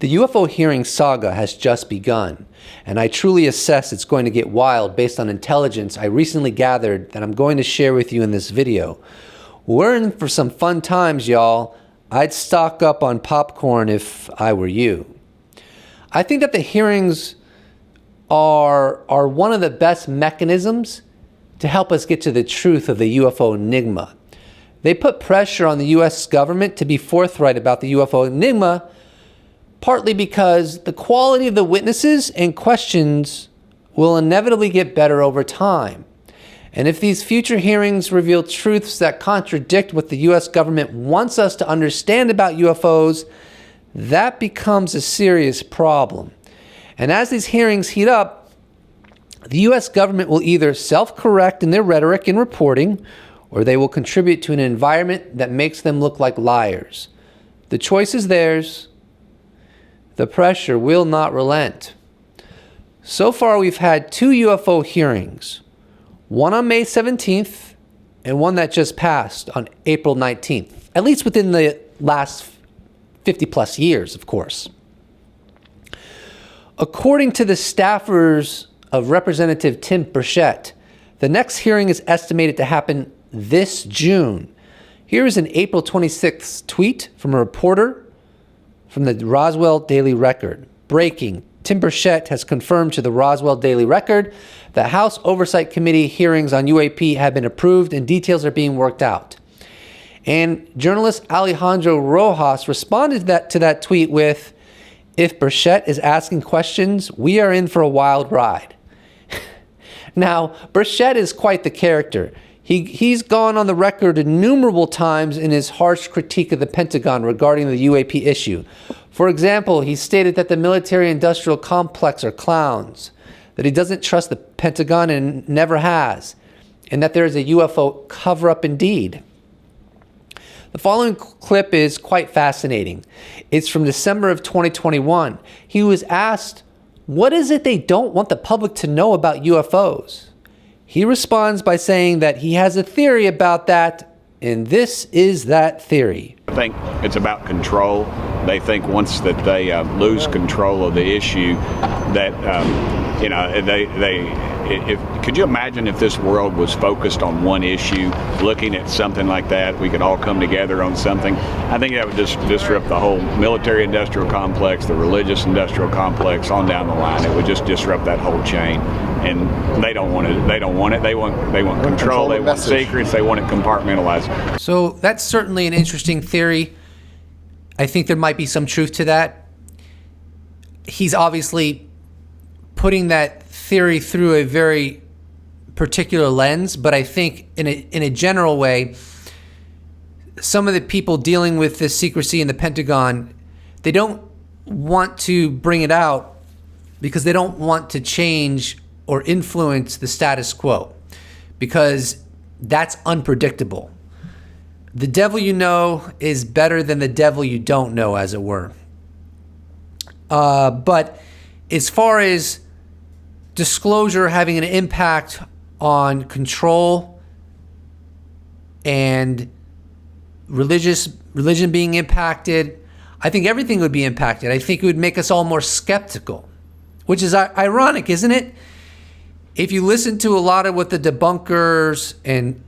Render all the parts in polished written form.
The UFO hearing saga has just begun, and I truly assess it's going to get wild based on intelligence I recently gathered that I'm going to share with you in this video. We're in for some fun times, y'all. I'd stock up on popcorn if I were you. I think that the hearings are one of the best mechanisms to help us get to the truth of the UFO enigma. They put pressure on the US government to be forthright about the UFO enigma, partly because the quality of the witnesses and questions will inevitably get better over time. And if these future hearings reveal truths that contradict what the US government wants us to understand about UFOs, that becomes a serious problem. And as these hearings heat up, the US government will either self-correct in their rhetoric and reporting, or they will contribute to an environment that makes them look like liars. The choice is theirs. The pressure will not relent. So far, we've had 2 UFO hearings, one on May 17th and one that just passed on April 19th, at least within the last 50 plus years, of course. According to the staffers of Representative Tim Burchett, the next hearing is estimated to happen this June. Here is an April 26th tweet from a reporter from the Roswell Daily Record. Breaking. Tim Burchett has confirmed to the Roswell Daily Record that House Oversight Committee hearings on UAP have been approved and details are being worked out. And journalist Alejandro Rojas responded to that tweet with, "If Burchett is asking questions, we are in for a wild ride." Now, Burchett is quite the character. He's gone on the record innumerable times in his harsh critique of the Pentagon regarding the UAP issue. For example, he stated that the military-industrial complex are clowns, that he doesn't trust the Pentagon and never has, and that there is a UFO cover-up indeed. The following clip is quite fascinating. It's from December of 2021. He was asked, what is it they don't want the public to know about UFOs? He responds by saying that he has a theory about that, and this is that theory. I think it's about control. They think once that they lose control of the issue, that could you imagine if this world was focused on one issue, looking at something like that, we could all come together on something? I think that would just disrupt the whole military-industrial complex, the religious-industrial complex, on down the line. It would just disrupt that whole chain. And they don't want it. They don't want it. They want control. They want secrets. They want it compartmentalized. So that's certainly an interesting theory. I think there might be some truth to that. He's obviously putting that theory through a very particular lens, but I think in a general way, some of the people dealing with this secrecy in the Pentagon, they don't want to bring it out because they don't want to change or influence the status quo, because that's unpredictable. The devil you know is better than the devil you don't know, as it were. But as far as disclosure having an impact on control and religion being impacted, I think everything would be impacted. I think it would make us all more skeptical, which is ironic, isn't it? If you listen to a lot of what the debunkers and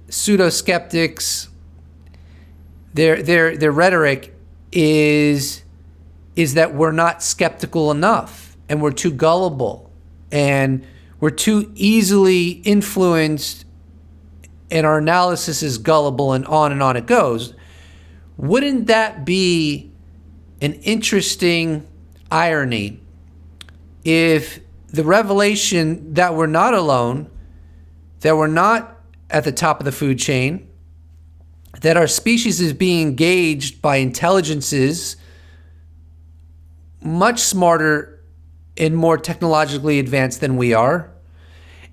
pseudo-skeptics, their rhetoric is that we're not skeptical enough, and we're too gullible, and we're too easily influenced, and our analysis is gullible, and on it goes. Wouldn't that be an interesting irony if the revelation that we're not alone, that we're not at the top of the food chain, that our species is being engaged by intelligences much smarter and more technologically advanced than we are,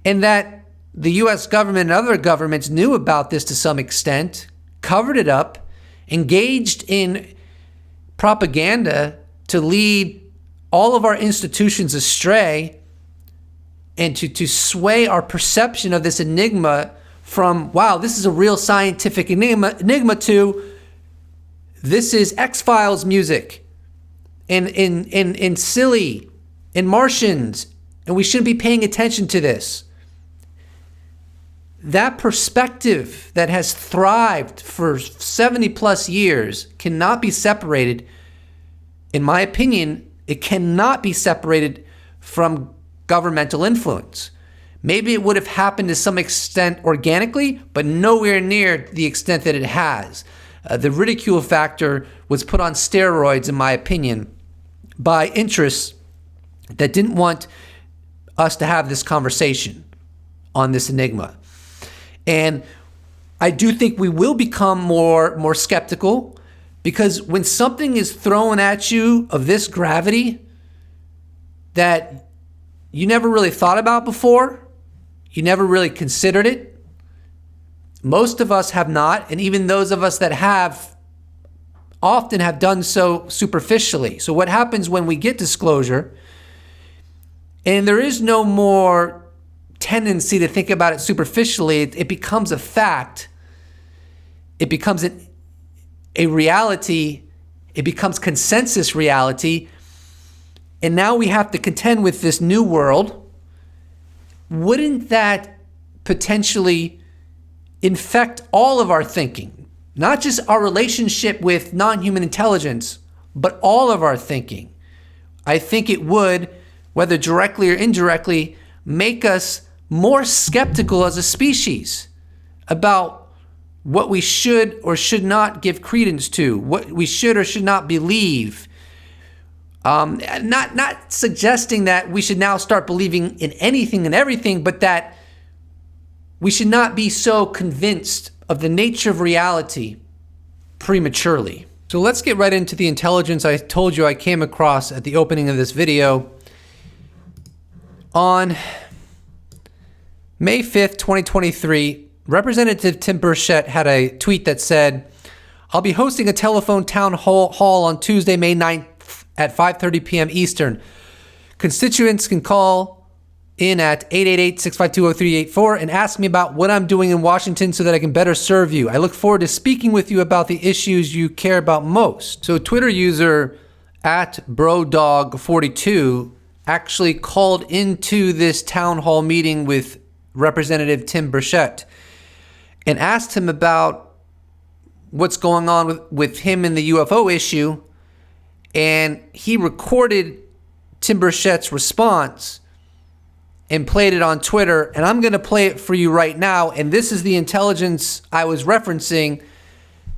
and that the US government and other governments knew about this to some extent, covered it up, engaged in propaganda to lead all of our institutions astray, and to sway our perception of this enigma from, wow, this is a real scientific enigma to, this is X-Files music. and silly and Martians, and we shouldn't be paying attention to this. That perspective that has thrived for 70 plus years cannot be separated. In my opinion, it cannot be separated from governmental influence. Maybe it would have happened to some extent organically, but nowhere near the extent that it has. The ridicule factor was put on steroids, in my opinion, by interests that didn't want us to have this conversation on this enigma. And I do think we will become more skeptical, because when something is thrown at you of this gravity that you never really thought about before, you never really considered it. Most of us have not, and even those of us that have often have done so superficially. So what happens when we get disclosure and there is no more tendency to think about it superficially, it becomes a fact. It becomes a reality. It becomes consensus reality. And now we have to contend with this new world. Wouldn't that potentially infect all of our thinking? Not just our relationship with non-human intelligence, but all of our thinking. I think it would, whether directly or indirectly, make us more skeptical as a species about what we should or should not give credence to, what we should or should not believe. Not suggesting that we should now start believing in anything and everything, but that we should not be so convinced of the nature of reality prematurely. So let's get right into the intelligence I told you I came across at the opening of this video. On May 5th, 2023, Representative Tim Burchett had a tweet that said, "I'll be hosting a telephone town hall on Tuesday, May 9th at 5:30 p.m. Eastern. Constituents can call in at 888-652-0384 and ask me about what I'm doing in Washington so that I can better serve you. I look forward to speaking with you about the issues you care about most." So Twitter user @BroDog42 actually called into this town hall meeting with Representative Tim Burchett and asked him about what's going on with him in the UFO issue. And he recorded Tim Burchett's response and played it on Twitter. And I'm going to play it for you right now. And this is the intelligence I was referencing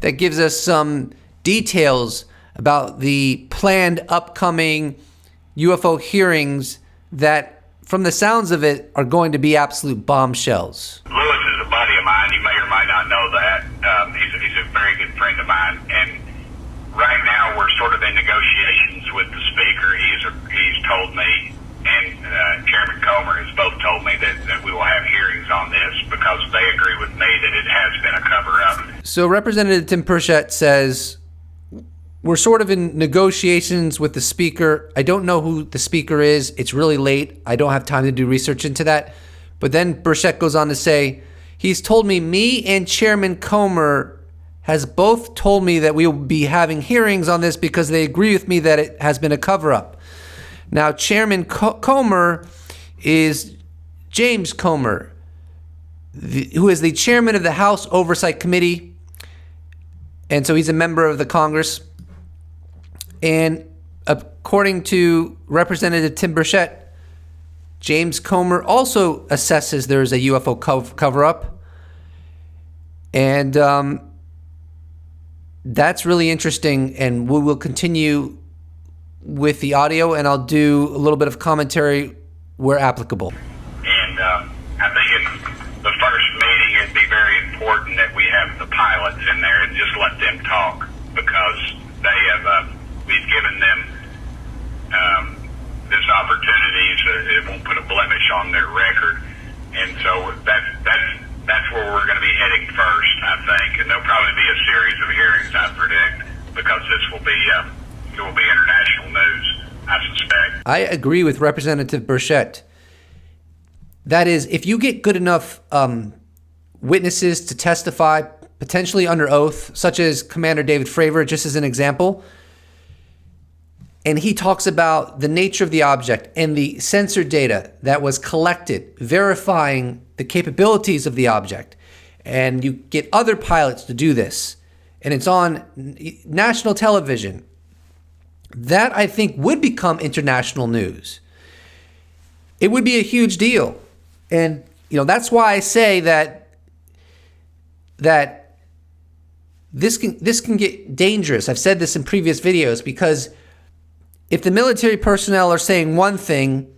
that gives us some details about the planned upcoming UFO hearings that, from the sounds of it, are going to be absolute bombshells. Lewis is a buddy of mine. You may or may not know that. He's a very good friend of mine. And right now we're sort of in negotiations with the speaker. He's told me, and Chairman Comer has both told me that we will have hearings on this because they agree with me that it has been a cover-up. So Representative Tim Burchett says, we're sort of in negotiations with the speaker. I don't know who the speaker is. It's really late. I don't have time to do research into that. But then Burchett goes on to say, he's told me and Chairman Comer has both told me that we will be having hearings on this because they agree with me that it has been a cover-up. Now, Chairman Comer is James Comer, who is the chairman of the House Oversight Committee. And so he's a member of the Congress. And according to Representative Tim Burchett, James Comer also assesses there is a UFO cover-up. And that's really interesting. And we will continue with the audio, and I'll do a little bit of commentary where applicable. And I think in the first meeting it'd be very important that we have the pilots in there and just let them talk, because they have we've given them this opportunity so it won't put a blemish on their record. And so that's where we're going to be heading first, I think. And there'll probably be a series of hearings, I predict, because this will be it will be international news, I suspect. I agree with Representative Burchett. That is, if you get good enough witnesses to testify, potentially under oath, such as Commander David Fravor, just as an example, and he talks about the nature of the object and the sensor data that was collected, verifying the capabilities of the object. And you get other pilots to do this, and it's on national television. That, I think, would become international news. It would be a huge deal. And, that's why I say that this can get dangerous. I've said this in previous videos, because if the military personnel are saying one thing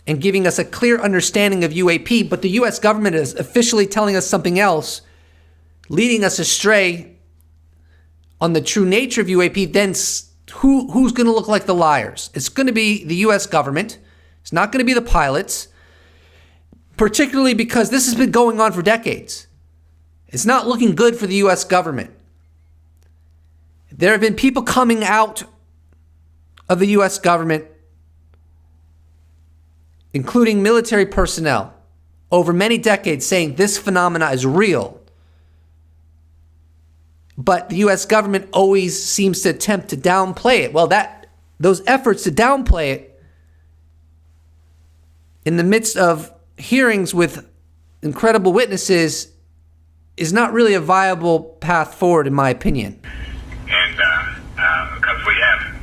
and giving us a clear understanding of UAP, but the U.S. government is officially telling us something else, leading us astray on the true nature of UAP, then who's going to look like the liars? It's going to be the U.S. government. It's not going to be the pilots, particularly because this has been going on for decades. It's not looking good for the U.S. government. There have been people coming out of the U.S. government, including military personnel, over many decades, saying this phenomena is real. But the U.S. government always seems to attempt to downplay it. Well, those efforts to downplay it in the midst of hearings with incredible witnesses is not really a viable path forward, in my opinion. And because we have,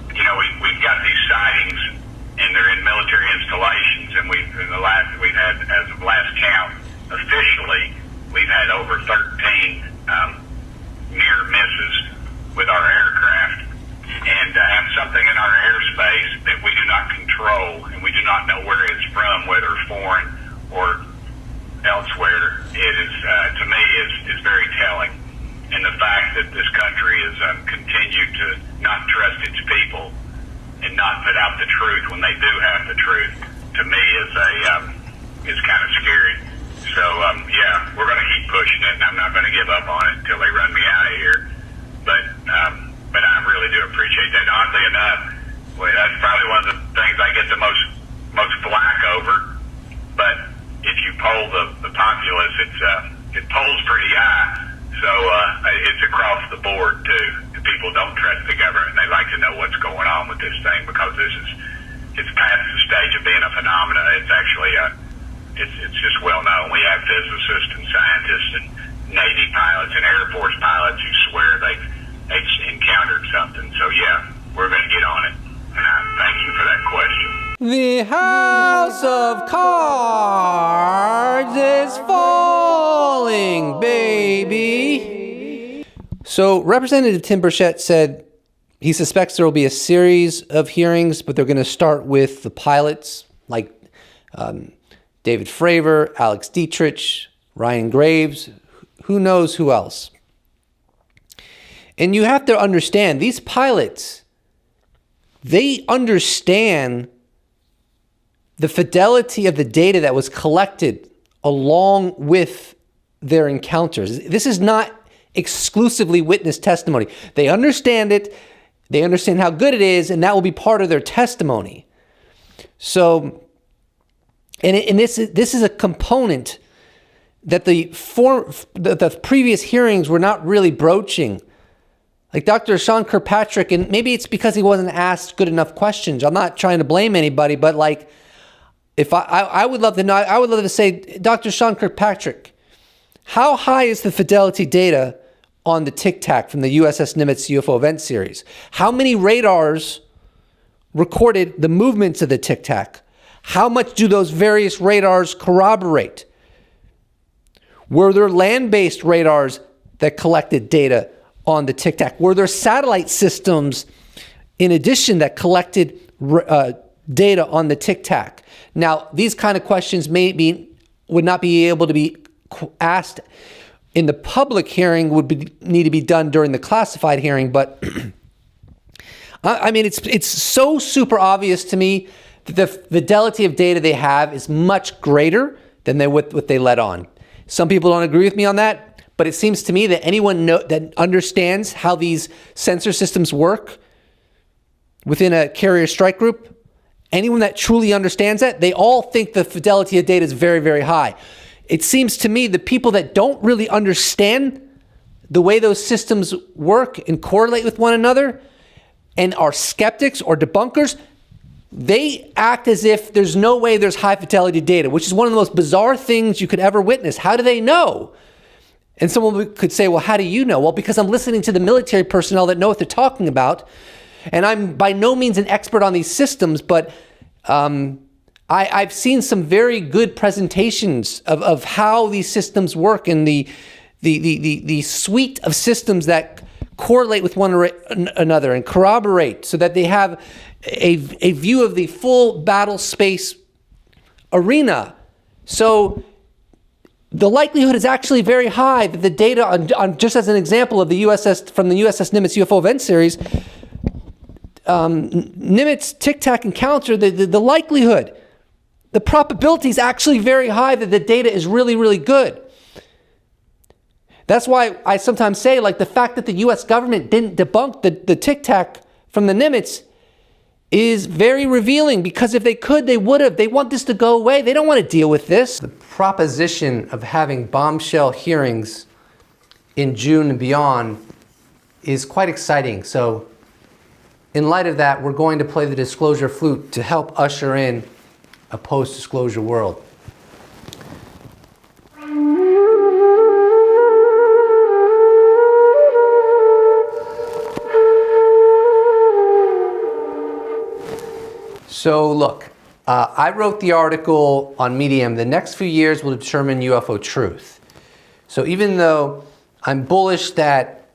we've got these sightings, and they're in military installations, and we've had, as of last count, officially, we've had over 13 near misses with our aircraft, and to have something in our airspace that we do not control and we do not know where it's from, whether foreign or elsewhere, it is to me is very telling. And the fact that this country has continued to not trust its people and not put out the truth when they do have the truth, to me is kind of scary. So, we're going to keep pushing it, and I'm not going to give up on it until they run me out of here. But I really do appreciate that. Oddly enough, that's probably one of the things I get the most flack over. But if you poll the populace, it polls pretty high. So it's across the board, too. People don't trust the government. They like to know what's going on with this thing, because it's past the stage of being a phenomena. It's actually it's just well known. We have physicists and scientists and Navy pilots and Air Force pilots who swear they've encountered something. So we're going to get on it. And thank you for that question. The house of cards is falling, baby. So Representative Tim Burchett said he suspects there will be a series of hearings, but they're going to start with the pilots, like David Fravor, Alex Dietrich, Ryan Graves, who knows who else. And you have to understand, these pilots, they understand the fidelity of the data that was collected along with their encounters. This is not exclusively witness testimony. They understand it, they understand how good it is, and that will be part of their testimony. So, and this is a component that the previous hearings were not really broaching. Like Dr. Sean Kirkpatrick, and maybe it's because he wasn't asked good enough questions. I'm not trying to blame anybody, but like, if I would love to know, I would love to say, Dr. Sean Kirkpatrick, how high is the fidelity data on the Tic Tac from the USS Nimitz UFO event series? How many radars recorded the movements of the Tic Tac? How much do those various radars corroborate? Were there land-based radars that collected data on the Tic Tac? Were there satellite systems in addition that collected data on the Tic Tac? Now, these kind of questions would not be able to be asked in the public hearing, need to be done during the classified hearing. But I mean, it's so super obvious to me that the fidelity of data they have is much greater than what they let on. Some people don't agree with me on that, but it seems to me that anyone that understands how these sensor systems work within a carrier strike group, anyone that truly understands that, they all think the fidelity of data is very, very high. It seems to me the people that don't really understand the way those systems work and correlate with one another and are skeptics or debunkers, they act as if there's no way there's high fidelity data, which is one of the most bizarre things you could ever witness. How do they know? And someone could say, well, how do you know? Well, because I'm listening to the military personnel that know what they're talking about. And I'm by no means an expert on these systems, but I've seen some very good presentations of how these systems work and the suite of systems that correlate with one another and corroborate so that they have a view of the full battle space arena. So the likelihood is actually very high that the data on just as an example of the USS from the USS Nimitz UFO event series, Nimitz Tic Tac encounter, the likelihood, the probability is actually very high that the data is really, really good. That's why I sometimes say, like, the fact that the U.S. government didn't debunk the Tic Tac from the Nimitz is very revealing, because if they could, they would have. They want this to go away. They don't want to deal with this. The proposition of having bombshell hearings in June and beyond is quite exciting. So in light of that, we're going to play the disclosure flute to help usher in a post-disclosure world. So look, I wrote the article on Medium, "The next few years will determine UFO truth." So even though I'm bullish that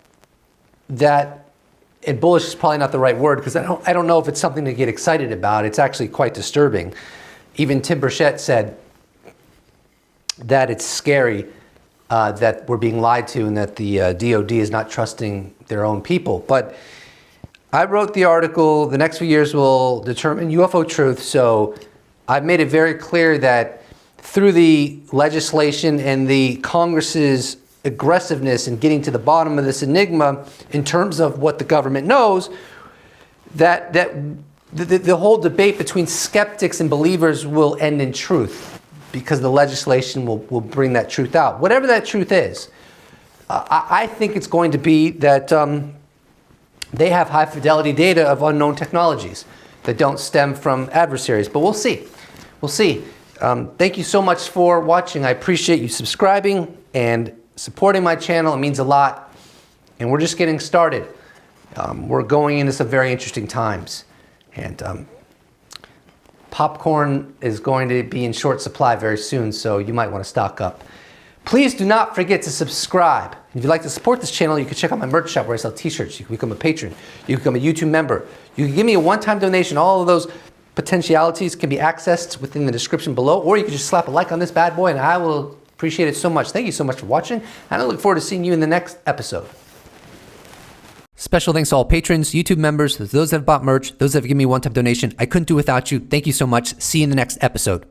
and bullish is probably not the right word, because I don't know if it's something to get excited about. It's actually quite disturbing. Even Tim Burchett said that it's scary that we're being lied to and that the DOD is not trusting their own people. But I wrote the article, "The next few years will determine UFO truth." So I've made it very clear that through the legislation and the Congress's aggressiveness in getting to the bottom of this enigma in terms of what the government knows, that the whole debate between skeptics and believers will end in truth, because the legislation will bring that truth out. Whatever that truth is, I think it's going to be that they have high fidelity data of unknown technologies that don't stem from adversaries, but we'll see. We'll see. Thank you so much for watching. I appreciate you subscribing and supporting my channel. It means a lot. And we're just getting started. We're going into some very interesting times. And popcorn is going to be in short supply very soon, so you might want to stock up. Please do not forget to subscribe. If you'd like to support this channel, you can check out my merch shop where I sell t-shirts. You can become a patron. You can become a YouTube member. You can give me a one-time donation. All of those potentialities can be accessed within the description below, or you can just slap a like on this bad boy and I will appreciate it so much. Thank you so much for watching, and I look forward to seeing you in the next episode. Special thanks to all patrons, YouTube members, those that have bought merch, those that have given me a one-time donation. I couldn't do without you. Thank you so much. See you in the next episode.